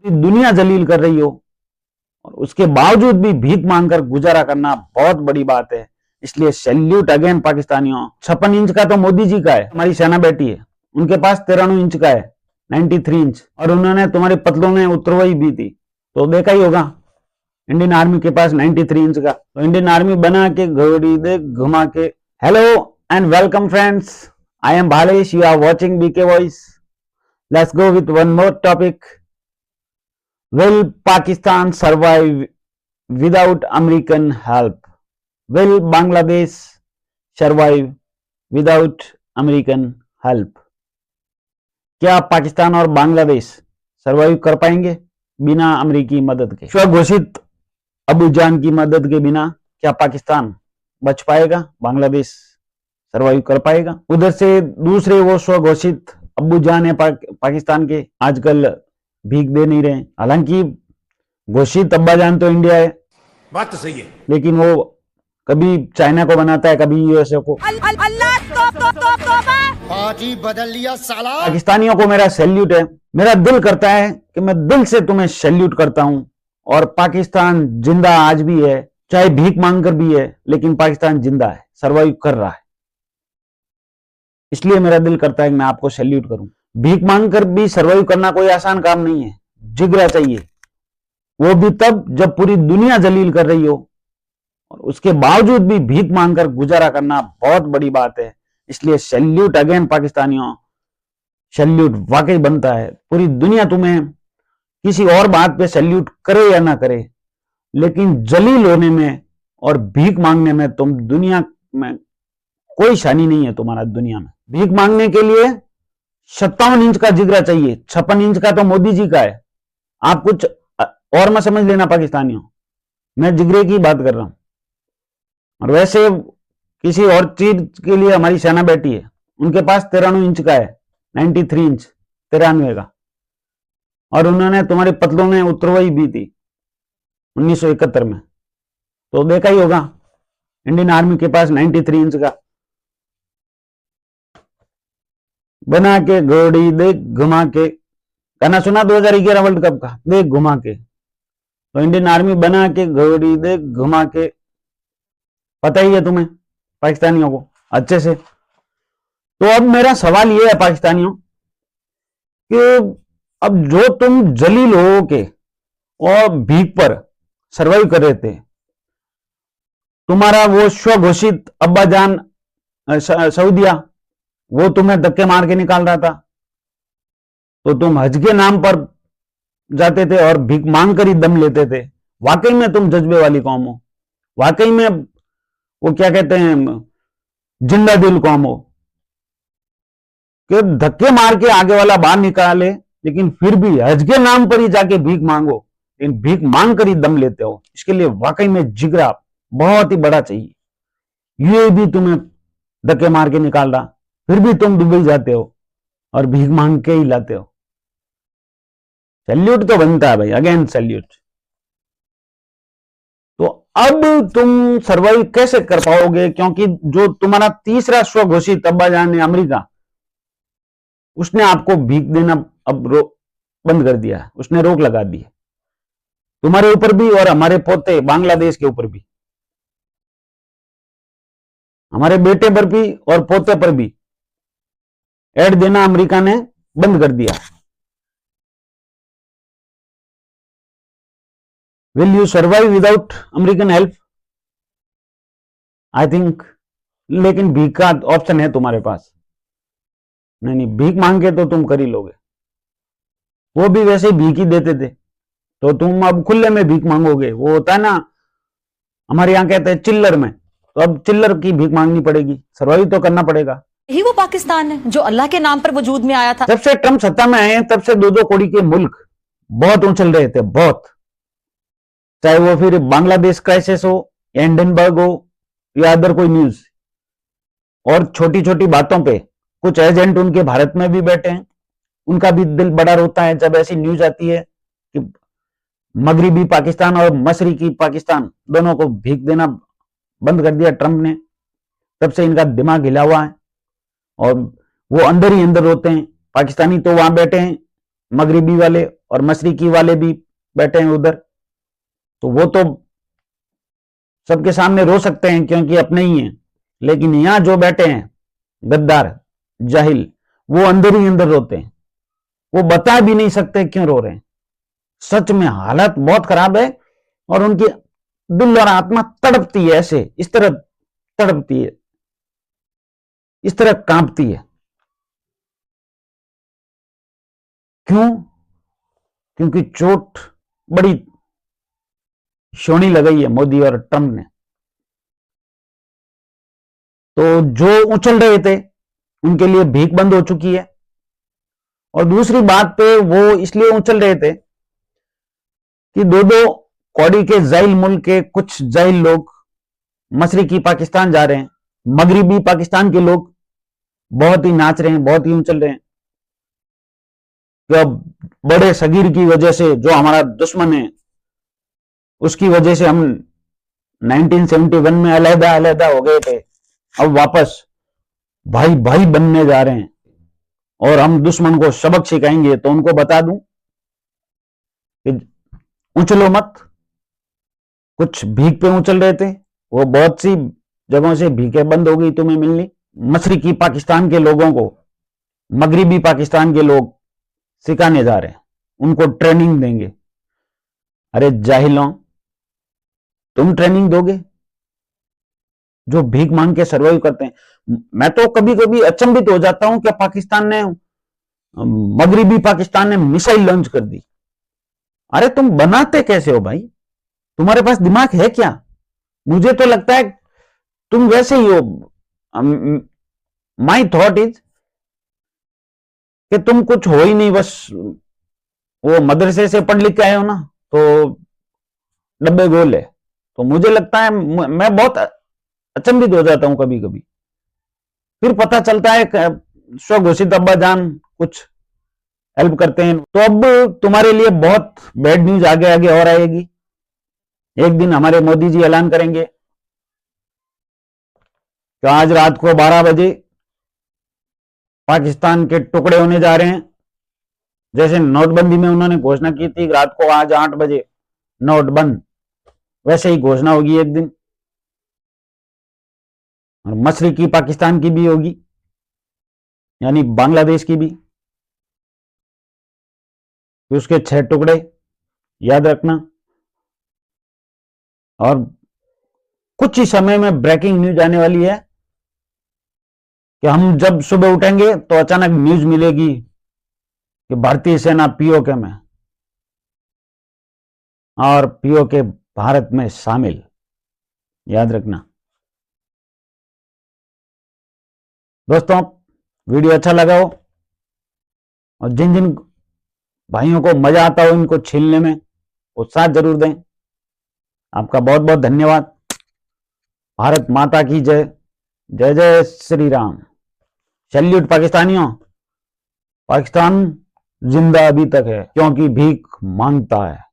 दुनिया जलील कर रही हो और उसके बावजूद भी भीख मांगकर गुजारा करना बहुत बड़ी बात है। इसलिए सैल्यूट अगेन पाकिस्तानियों। 56 इंच का तो मोदी जी का है, हमारी सेना बैठी है, उनके पास 93 इंच का है, 93 इंच, और उन्होंने तुम्हारे पतलों में उतरवाई भी थी तो देखा ही होगा। इंडियन आर्मी के पास 93 इंच का, तो इंडियन आर्मी बना के घोड़ी दे घुमा के। Hello and welcome friends, I am Bhalesh, you are watching BK voice. Let's go with one more topic. Will Pakistan survive without American help? Will Bangladesh survive without American help? क्या पाकिस्तान और Bangladesh survive कर पाएंगे बिना अमेरिकी मदद के? स्वघोषित अबू जान की मदद के बिना क्या पाकिस्तान बच पाएगा? बांग्लादेश सरवाइव कर पाएगा? उधर से दूसरे वो स्वघोषित अबू जान है पाकिस्तान के, आजकल भीख दे नहीं रहे। हालांकि घोषित अब्बाजान तो इंडिया है, बात तो सही है, लेकिन वो कभी चाइना को बनाता है, कभी यूएसए को। पार्टी बदल लिया साला। पाकिस्तानियों को मेरा सैल्यूट है, मेरा दिल करता है कि मैं दिल से तुम्हें सैल्यूट करता हूं। और पाकिस्तान जिंदा आज भी है, चाहे भीख मांगकर भी है, लेकिन पाकिस्तान जिंदा है, सर्वाइव कर रहा है। इसलिए मेरा दिल करता है कि मैं आपको सैल्यूट करूं। भीख मांगकर भी सर्वाइव करना कोई आसान काम नहीं है, जिगरा चाहिए, वो भी तब जब पूरी दुनिया जलील कर रही हो और उसके बावजूद भी भीख मांगकर गुजारा करना बहुत बड़ी बात है। इसलिए सैल्यूट अगेन पाकिस्तानियों, सैल्यूट वाकई बनता है। पूरी दुनिया तुम्हें किसी और बात पे सैल्यूट करे या ना करे, लेकिन जलील होने में और भीख मांगने में तुम दुनिया में कोई शानी नहीं है तुम्हारा। दुनिया में भीख मांगने के लिए 57 इंच का जिगरा चाहिए, 56 इंच का तो मोदी जी का है। आप कुछ और मत समझ लेना पाकिस्तानियों, मैं जिगरे की बात कर रहा हूं। और वैसे किसी और चीज के लिए हमारी सेना बैठी है, उनके पास 93 इंच का है, 93 इंच, 93 का, और उन्होंने तुम्हारे पतलों में उतरवाई भी थी 1971 में, तो देखा ही होगा। इंडियन आर्मी के पास 93 इंच का बना के घोड़ी देख घुमा के, गाना सुना 2011 वर्ल्ड कप का, देख घुमा के। तो इंडियन आर्मी बना के घोड़ी देख घुमा के, पता ही है तुम्हें पाकिस्तानियों को अच्छे से। तो अब मेरा सवाल यह है पाकिस्तानियों कि अब जो तुम जलील हो के और भीख पर सर्वाइव कर रहे थे, तुम्हारा वो स्वघोषित अब्बाजान सऊदिया, वो तुम्हें धक्के मार के निकाल रहा था, तो तुम हज के नाम पर जाते थे और भीख मांग कर ही दम लेते थे। वाकई में तुम जज्बे वाली कौम हो, वाकई में वो क्या कहते हैं, जिंदा दिल कौम हो कि धक्के मार के आगे वाला बाहर निकाले, लेकिन फिर भी हज के नाम पर ही जाके भीख मांगो, लेकिन भीख मांग कर ही दम लेते हो। इसके लिए वाकई में जिगरा बहुत ही बड़ा चाहिए। ये भी तुम्हें धक्के मार के निकाल रहा, फिर भी तुम दुबई जाते हो और भीख मांग के ही लाते हो। सैल्यूट तो बनता है भाई, अगेन सैल्यूट। तो अब तुम सर्वाइव कैसे कर पाओगे? क्योंकि जो तुम्हारा तीसरा स्वघोषित अब्बाजान है अमेरिका, उसने आपको भीख देना अब बंद कर दिया है, उसने रोक लगा दी है तुम्हारे ऊपर भी और हमारे पोते बांग्लादेश के ऊपर भी, हमारे बेटे पर भी और पोते पर भी एड देना अमेरिका ने बंद कर दिया। Will you survive without American help? I think, लेकिन भीख का ऑप्शन है तुम्हारे पास। नहीं, भीख मांग के तो तुम कर ही लोगे, वो भी वैसे भीख ही देते थे, तो तुम अब खुले में भीख मांगोगे। वो होता है ना, हमारे यहां कहते हैं चिल्लर में, तो अब चिल्लर की भीख मांगनी पड़ेगी, सर्वाइव तो करना पड़ेगा। यही वो पाकिस्तान है जो अल्लाह के नाम पर वजूद में आया था। जब से ट्रंप सत्ता में आए हैं तब से 2-2 कौड़ी के मुल्क बहुत उछल रहे थे, बहुत। चाहे वो फिर बांग्लादेश क्राइसिस हो, हिंडनबर्ग हो, या अदर कोई न्यूज। और छोटी छोटी बातों पे कुछ एजेंट उनके भारत में भी बैठे हैं, उनका भी दिल बड़ा रोता है जब ऐसी न्यूज आती है कि मगरिबी पाकिस्तान और मशरिकी पाकिस्तान दोनों को भीख देना बंद कर दिया ट्रंप ने। तब से इनका दिमाग हिला हुआ है और वो अंदर ही अंदर रोते हैं। पाकिस्तानी तो वहां बैठे हैं मगरिबी वाले, और मशरकी वाले भी बैठे हैं उधर, तो वो तो सबके सामने रो सकते हैं क्योंकि अपने ही हैं। लेकिन यहां जो बैठे हैं गद्दार जाहिल, वो अंदर ही अंदर रोते हैं, वो बता भी नहीं सकते क्यों रो रहे हैं। सच में हालत बहुत खराब है और उनकी दिल और आत्मा तड़पती है, ऐसे इस तरह तड़पती है, इस तरह कांपती है। क्यों? क्योंकि चोट बड़ी सोनी लगाई है मोदी और ट्रंप ने। तो जो उछल रहे थे उनके लिए भीख बंद हो चुकी है। और दूसरी बात पे वो इसलिए उछल रहे थे कि दो दो कौड़ी के जाहिल मुल्क के कुछ जाहिल लोग मशरकी पाकिस्तान जा रहे हैं, मगरिबी पाकिस्तान के लोग बहुत ही नाच रहे हैं, बहुत ही उछल रहे हैं कि अब बड़े सगीर की वजह से, जो हमारा दुश्मन है उसकी वजह से हम 1971 में अलहदा अलहदा हो गए थे, अब वापस भाई भाई बनने जा रहे हैं और हम दुश्मन को सबक सिखाएंगे। तो उनको बता दूं कि उछलो मत। कुछ भीख पे उछल रहे थे, वो बहुत सी जगहों से भीखें बंद हो गई तुम्हें मिलनी। मशरकी पाकिस्तान के लोगों को मगरिबी पाकिस्तान के लोग सिखाने जा रहे हैं, उनको ट्रेनिंग देंगे। अरे जाहिलों, तुम ट्रेनिंग दोगे जो भीख मांग के सर्वाइव करते हैं? मैं तो कभी कभी अचंभित हो जाता हूं कि पाकिस्तान ने, मगरिबी पाकिस्तान ने मिसाइल लॉन्च कर दी। अरे तुम बनाते कैसे हो भाई? तुम्हारे पास दिमाग है क्या? मुझे तो लगता है तुम वैसे ही हो। माई थॉट इज कि तुम कुछ हो ही नहीं, बस वो मदरसे से पढ़ लिख के आए हो ना, तो डब्बे गोल है। तो मुझे लगता है मैं बहुत अचंभित हो जाता हूं कभी कभी। फिर पता चलता है स्वघोषित अब्बा जान कुछ हेल्प करते हैं। तो अब तुम्हारे लिए बहुत बैड न्यूज आगे आगे और आएगी। एक दिन हमारे मोदी जी ऐलान करेंगे कि आज रात को 12 बजे पाकिस्तान के टुकड़े होने जा रहे हैं। जैसे नोटबंदी में उन्होंने घोषणा की थी रात को आज 8 बजे नोट बंद, वैसे ही घोषणा होगी एक दिन। और मशरकी पाकिस्तान की भी होगी, यानी बांग्लादेश की भी, कि उसके 6 टुकड़े, याद रखना। और कुछ ही समय में ब्रेकिंग न्यूज आने वाली है कि हम जब सुबह उठेंगे तो अचानक न्यूज मिलेगी कि भारतीय सेना पीओके में और पीओके भारत में शामिल। याद रखना दोस्तों। वीडियो अच्छा लगा हो और जिन जिन भाइयों को मजा आता हो इनको छीलने में, वो साथ जरूर दें। आपका बहुत बहुत धन्यवाद। भारत माता की जय। जय जय श्री राम। सैल्यूट पाकिस्तानियों। पाकिस्तान जिंदा अभी तक है क्योंकि भीख मांगता है।